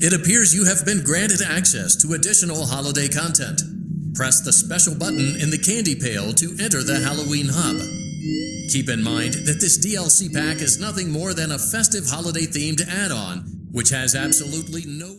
It appears you have been granted access to additional holiday content. Press the special button in the candy pail to enter the Halloween hub. Keep in mind that this DLC pack is nothing more than a festive holiday-themed add-on, which has absolutely no...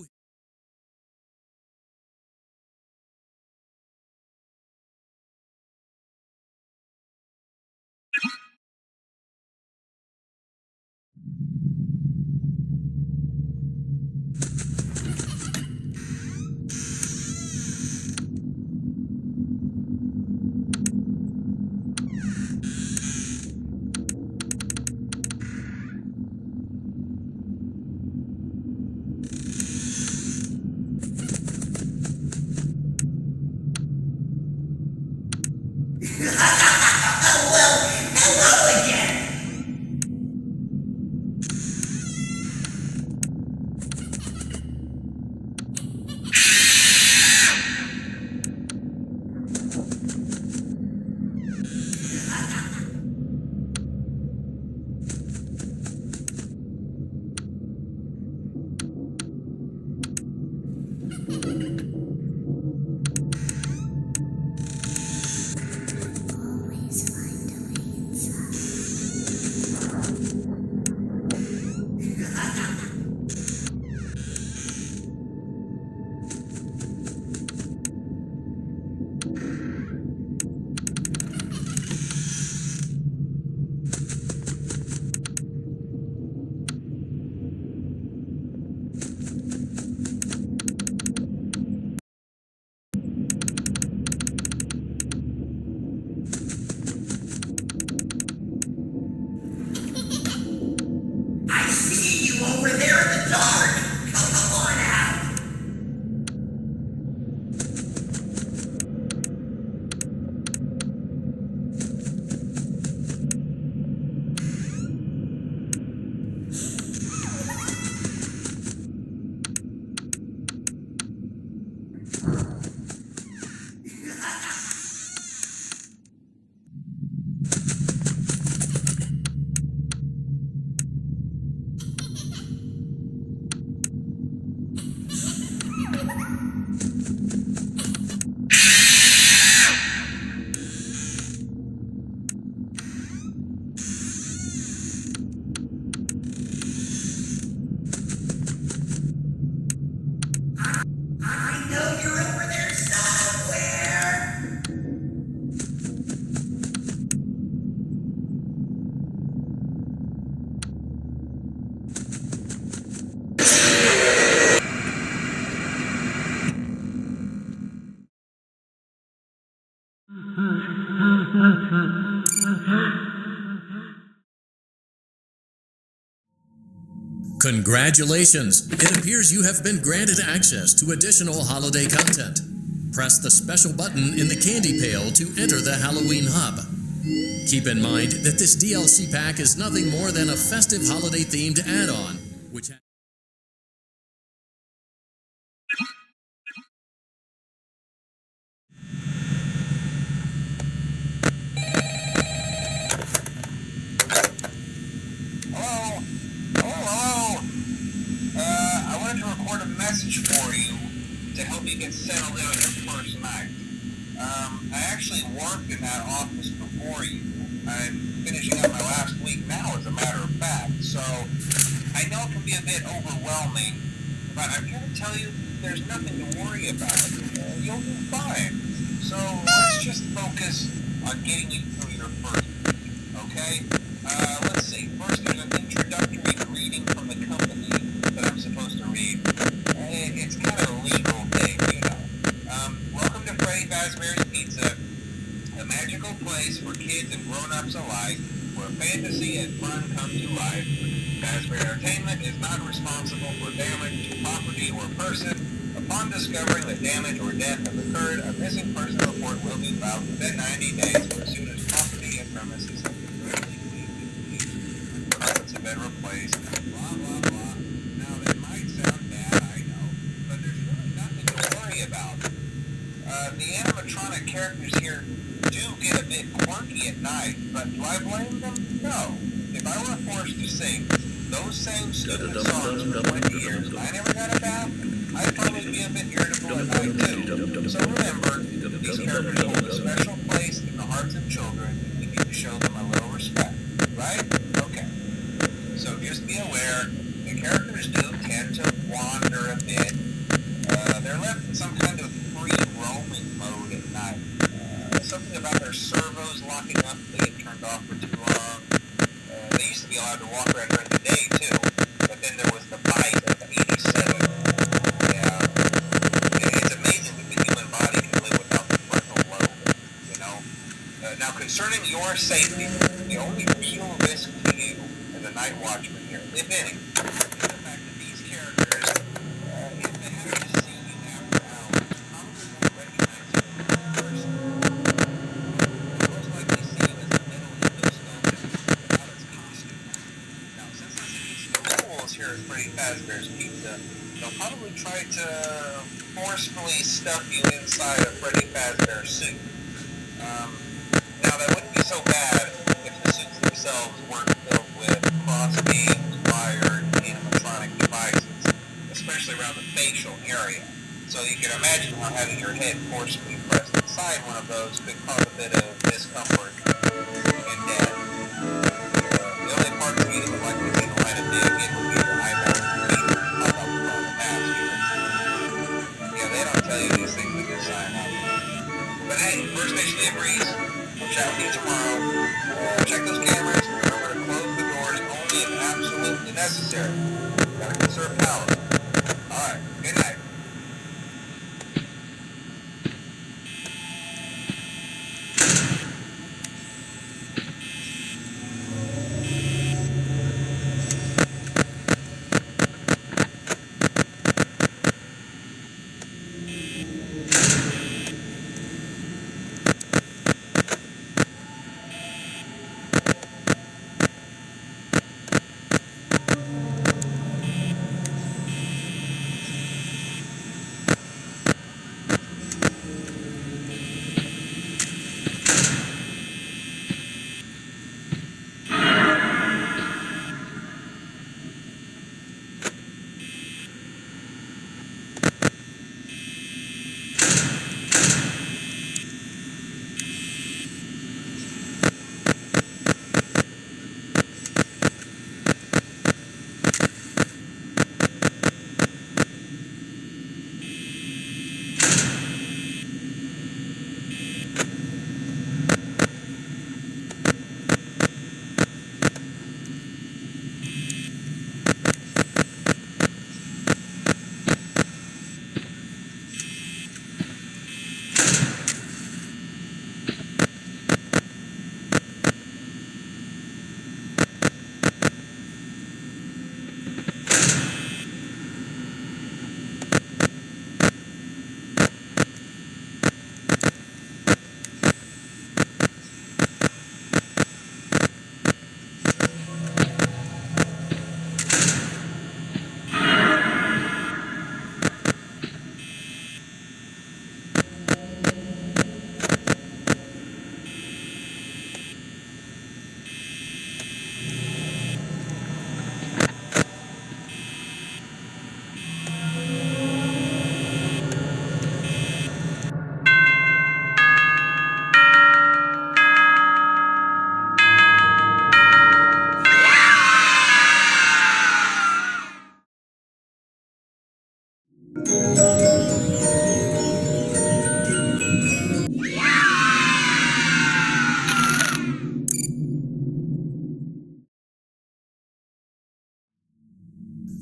Congratulations! It appears you have been granted access to additional holiday content. Press the special button in the candy pail to enter the Halloween hub. Keep in mind that this DLC pack is nothing more than a festive holiday-themed add-on, which... for you to help you get settled in on your first night. I actually worked in that office before you. I'm finishing up my last week now, as a matter of fact, so I know it can be a bit overwhelming, but I'm here to tell you there's nothing to worry about. You'll be fine. So let's just focus on getting you through your first week, okay? Let's see. First, there's an introductory greeting from the company that I'm supposed to read. It's kind of a legal thing, you know. Welcome to Freddy Fazbear's Pizza, a magical place for kids and grown-ups alike, where fantasy and fun come to life. Fazbear Entertainment is not responsible for damage to property or person. Upon discovering that damage or death have occurred, a missing person report will be filed within 90 days, or as soon as property and premises have been profits have been replaced. Blah, blah, blah. Now, that might sound bad, I know, but there's really nothing to worry about. The animatronic characters here do get a bit quirky at night, but do I blame them? No. If I were forced to sing those same stupid songs for 20 years and I never got a bath, bit irritable at night too. So remember, these characters hold a special place in the hearts of children, and we need to show them a little respect, right? Okay. So just be aware, the characters do tend to wander a bit. They're left in some kind of free roaming mode at night. Something about their servos locking up, they get turned off for too long. They used to be allowed to walk around during the day too, but then there was the bite of 87. Yeah, it's amazing that the human body can live without the frontal lobe, you know? Now concerning your safety, the only real risk to you as a night watchman here, if any, is the fact that these characters, if they happen to see you after hours, probably won't recognize you in person. They'll most likely see you as a metal endoskeleton without its costume. Now, since this is the rules here at Freddy Fazbear's Pizza, they'll probably try to forcefully stuff you inside a Freddy Fazbear suit. Now, that wouldn't be so bad if the suits themselves weren't filled with cross-beams, wired, animatronic devices, especially around the facial area. So you can imagine how having your head forcefully pressed inside one of those could cause a bit of discomfort and death. The only part of you that would like to see the light of day again would be your eyeballs and feet pop up on the mask here. Yeah, they don't tell you these things when you sign up. But hey, First Nation agrees. I'll chat with you tomorrow. Check those cameras and remember to close the doors only if absolutely necessary. Gotta conserve power. Alright, good night.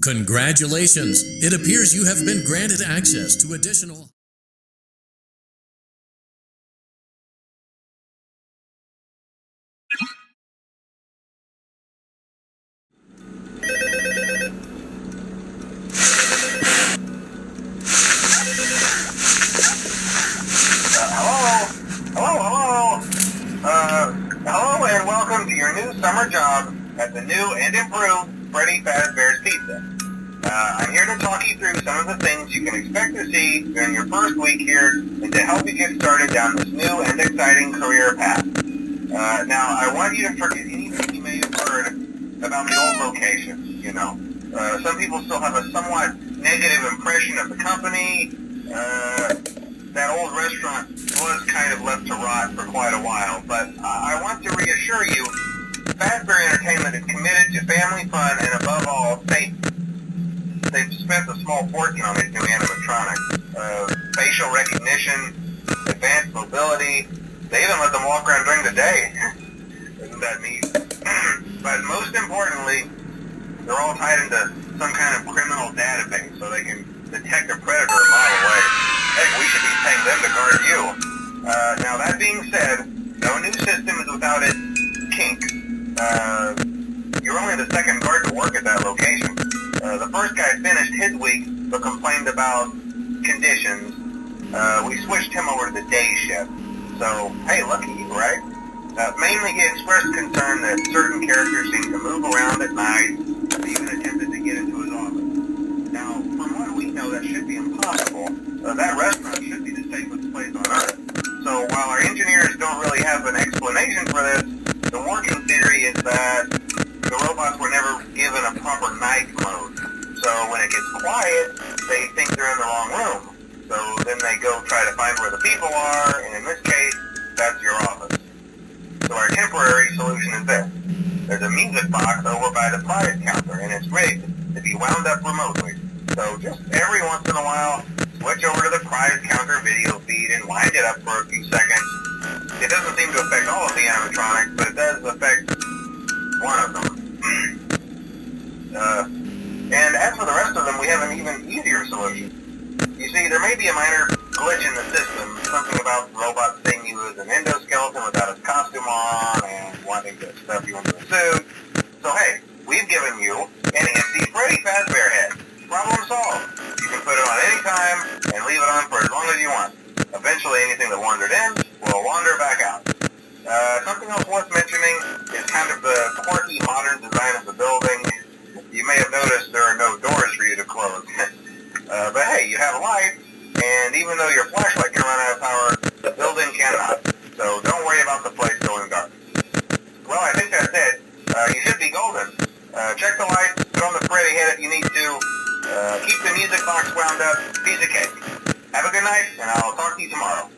Congratulations! It appears you have been granted access to additional... Hello and welcome to your new summer job at the new and improved Freddy Fazbear's Pizza. I'm here to talk you through some of the things you can expect to see during your first week here and to help you get started down this new and exciting career path. Now, I want you to forget anything you may have heard about the old locations, you know. Some people still have a somewhat negative impression of the company. That old restaurant was kind of left to rot for quite a while, but I want to reassure you, Fazbear Entertainment is committed to family fun and above all, safety. They've spent a small fortune on these new animatronics. Facial recognition, advanced mobility. They even let them walk around during the day. Isn't that neat? But most importantly, they're all tied into some kind of criminal database so they can detect a predator a mile away. Heck, we should be paying them to guard you. Now that being said, no new system is without its kinks. You're only the second guard to work at that location. The first guy finished his week but complained about conditions. We switched him over to the day shift. So, hey, lucky you, right? Mainly he expressed concern that certain characters seem to move around at night. He even attempted to get into his office. Now, from what we know, that should be impossible. That restaurant should be the safest place on Earth. So while our engineers don't really have an explanation for this, the working theory is that the robots were never given a proper night mode. So when it gets quiet, they think they're in the wrong room. So then they go try to find where the people are, and in this case, that's your office. So our temporary solution is this. There's a music box over by the prize counter, and it's rigged to be wound up remotely. So just every once in a while, switch over to the prize counter video feed and wind it up for a few seconds. It doesn't seem to affect all of the animatronics, but it does affect one of them. And as for the rest of them, we have an even easier solution. You see, there may be a minor glitch in the system, something about the robot seeing you as an endoskeleton without his costume on and wanting to stuff you into a suit. So hey, we've given you an empty Freddy Fazbear head. Problem solved. You can put it on any time and leave it on for as long as you want. Eventually anything that wandered in will wander back out. Something else worth mentioning is kind of the quirky modern design of the building. You may have noticed there are no doors for you to close. But hey, you have a light, and even though your flashlight can run out of power, the building cannot. So don't worry about the place going dark. Well, I think that's it. You should be golden. Check the lights, put on the Freddy head if you need to. Keep the music box wound up. Piece of cake. Have a good night, and I'll talk to you tomorrow.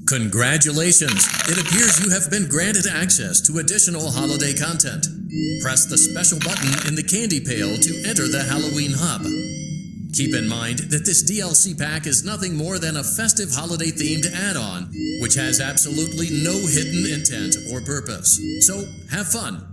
Congratulations! It appears you have been granted access to additional holiday content. Press the special button in the candy pail to enter the Halloween hub. Keep in mind that this DLC pack is nothing more than a festive holiday-themed add-on, which has absolutely no hidden intent or purpose. So, have fun!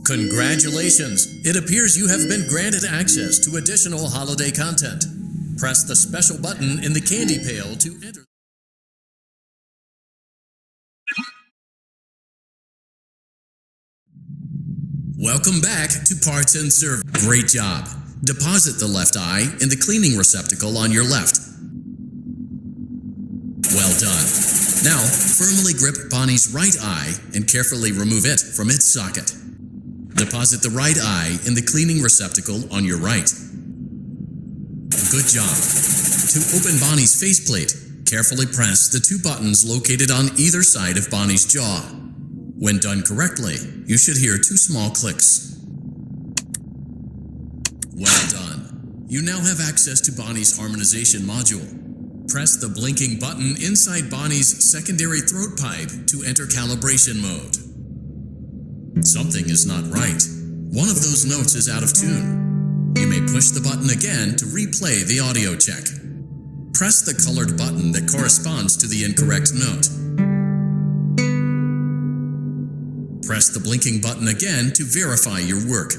Congratulations! It appears you have been granted access to additional holiday content. Press the special button in the candy pail to enter. Welcome back to Parts and Service. Great job! Deposit the left eye in the cleaning receptacle on your left. Well done. Now, firmly grip Bonnie's right eye and carefully remove it from its socket. Deposit the right eye in the cleaning receptacle on your right. Good job. To open Bonnie's faceplate, carefully press the two buttons located on either side of Bonnie's jaw. When done correctly, you should hear two small clicks. Well done. You now have access to Bonnie's harmonization module. Press the blinking button inside Bonnie's secondary throat pipe to enter calibration mode. Something is not right. One of those notes is out of tune. You may push the button again to replay the audio check. Press the colored button that corresponds to the incorrect note. Press the blinking button again to verify your work.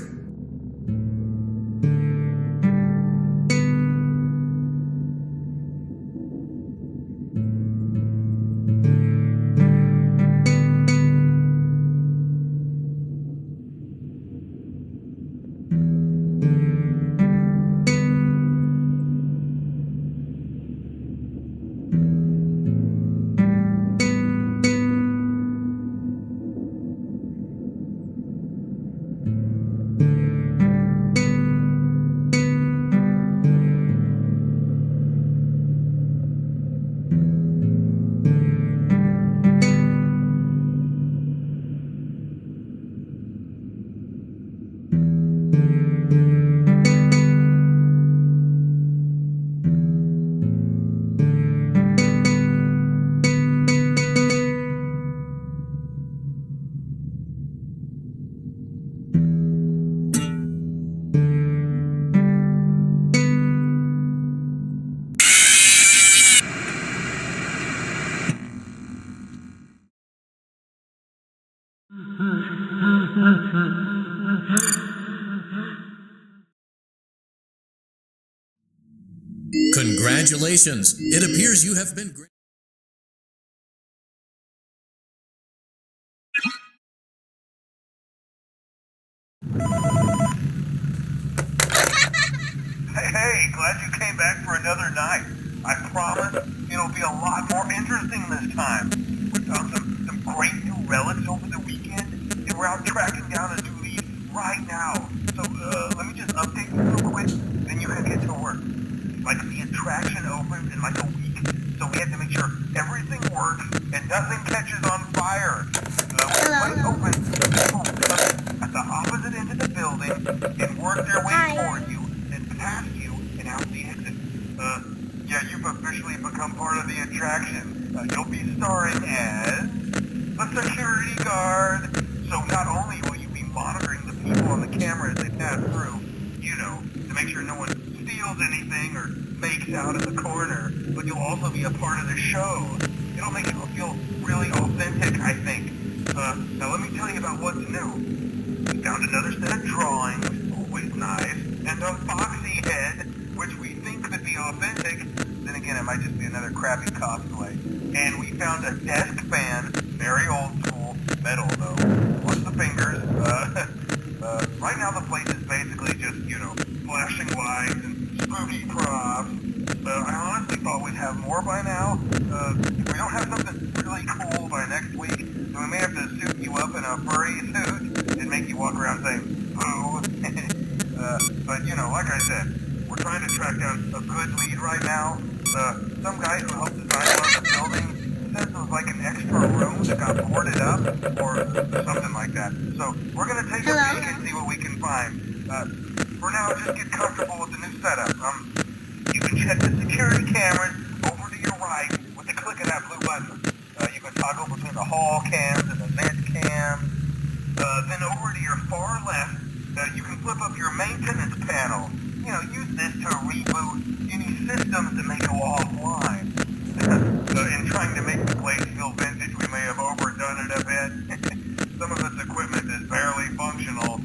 Congratulations! It appears you have been Hey, glad you came back for another night. I promise it'll be a lot more interesting this time. We found some great new relics over the weekend, and we're out tracking down a new lead right now. So, let me just update you real quick, then you can get to work. Like, the attraction opens in like a week, so we have to make sure everything works and nothing catches on fire. When it opens, people will come at the opposite end of the building and work their way toward you, then past you, attraction. You'll be starring as a security guard. So not only will you be monitoring the people on the camera as they pass through, to make sure no one steals anything or makes out in the corner, but you'll also be a part of the show. It'll make it feel really authentic, I think. Now let me tell you about what's new. We found another set of drawings, always nice, and a foxy head, which we think could be authentic. Then again, it might just be another crappy cosplay. And we found a desk fan, very old school, metal though. Watch the fingers. Right now the place is basically just, flashing lights and spooky props. I honestly thought we'd have more by now. If we don't have something really cool by next week, then we may have to suit you up in a furry suit and make you walk around saying, boo. But, like I said, we're trying to track down a good lead right now. Some guy who helped design one of the buildings says it was like an extra room that got boarded up or something like that. So we're going to take a peek and see what we can find. For now, just get comfortable with the new setup. You can check the security cameras over to your right with the click of that blue button. You can toggle between the hall cams and the vent cams. Then over to your far left, you can flip up your maintenance panel. Use this to reboot any systems that may go offline. In trying to make the place feel vintage, we may have overdone it a bit. Some of this equipment is barely functional.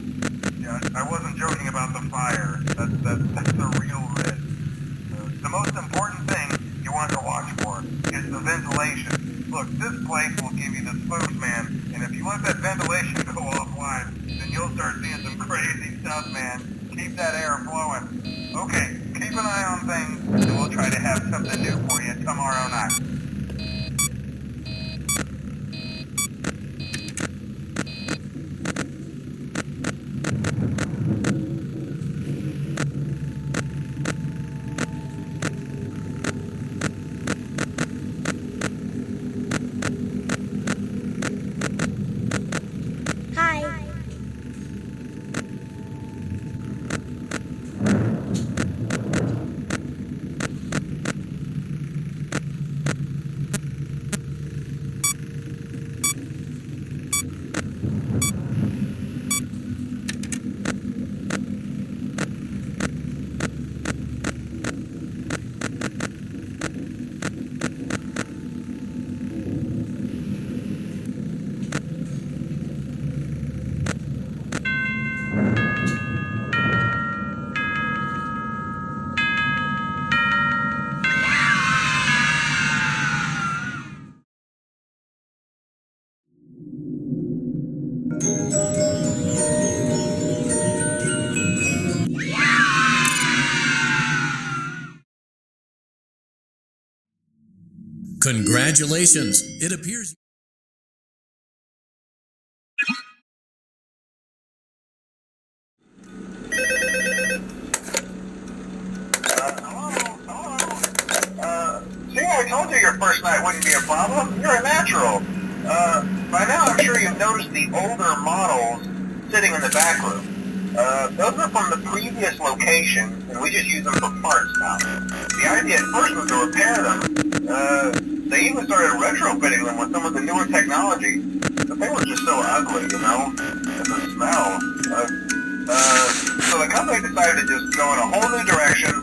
I wasn't joking about the fire. That's a real risk. The most important thing you want to watch for is the ventilation. Look, this place will give you the spooks, man. And if you let that ventilation go offline, then you'll start seeing some crazy stuff, man. Keep that air flowing. Okay, keep an eye on things, and we'll try to have something new for you tomorrow night. Congratulations! It appears... See, I told you your first night wouldn't be a problem. You're a natural. By now I'm sure you've noticed the older models sitting in the back room. Those are from the previous location, and we just use them for parts now. The idea at first was to repair them. They even started retrofitting them with some of the newer technology, but they were just so ugly, and the smell. So the company decided to just go in a whole new direction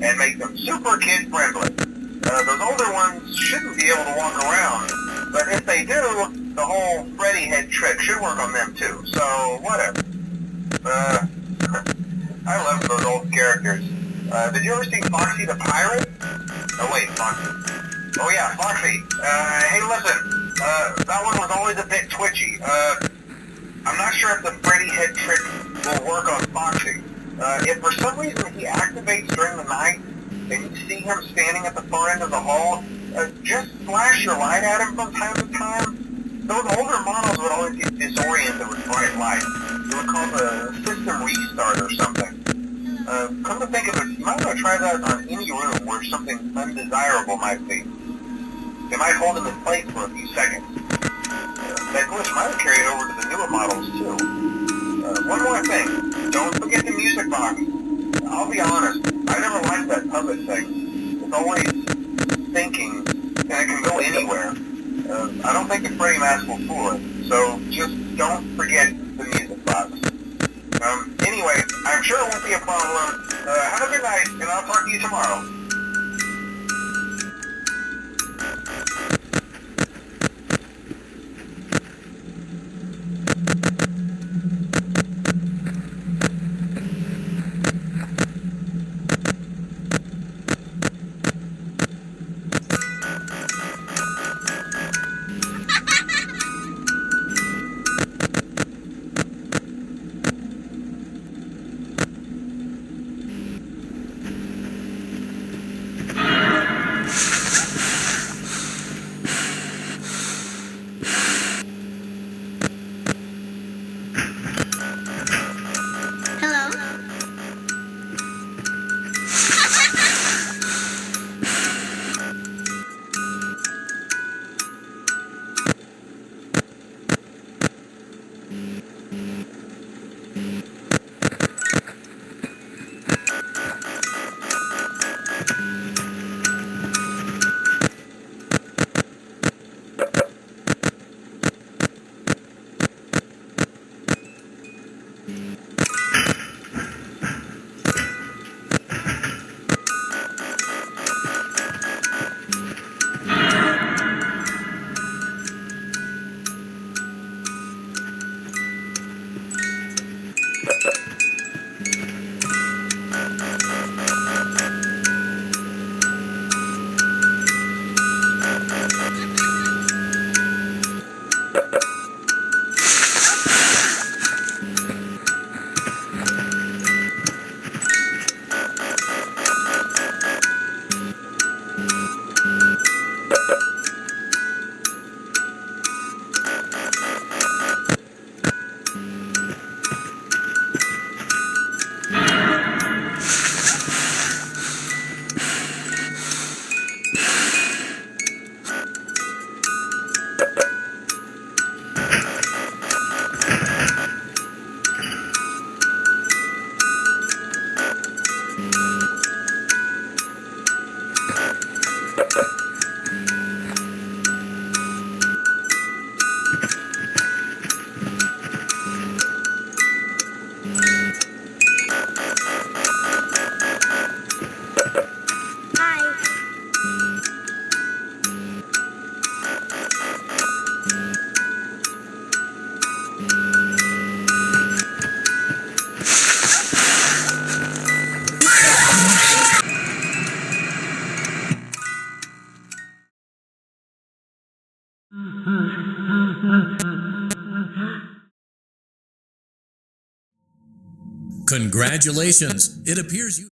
and make them super kid-friendly. Those older ones shouldn't be able to walk around, but if they do, the whole Freddy head trick should work on them too, so whatever. I love those old characters. Did you ever see Foxy the Pirate? Oh wait, Foxy. Oh yeah, Foxy. Hey listen, that one was always a bit twitchy. I'm not sure if the Freddy head trick will work on Foxy. If for some reason he activates during the night, and you see him standing at the far end of the hall, just flash your light at him from time to time. Those older models would always get disoriented with bright light. It would cause a system restart or something. Come to think of it, you might want to try that on any room where something undesirable might be. It might hold him in place for a few seconds. That glitch might have carried over to the newer models too. One more thing, don't forget the music box. I'll be honest, I never liked that puppet thing. It's always thinking, and it can go anywhere. I don't think the Freddy mask will fool it, so just don't forget the music box. Anyway, I'm sure it won't be a problem. Have a good night, and I'll talk to you tomorrow. Congratulations! It appears you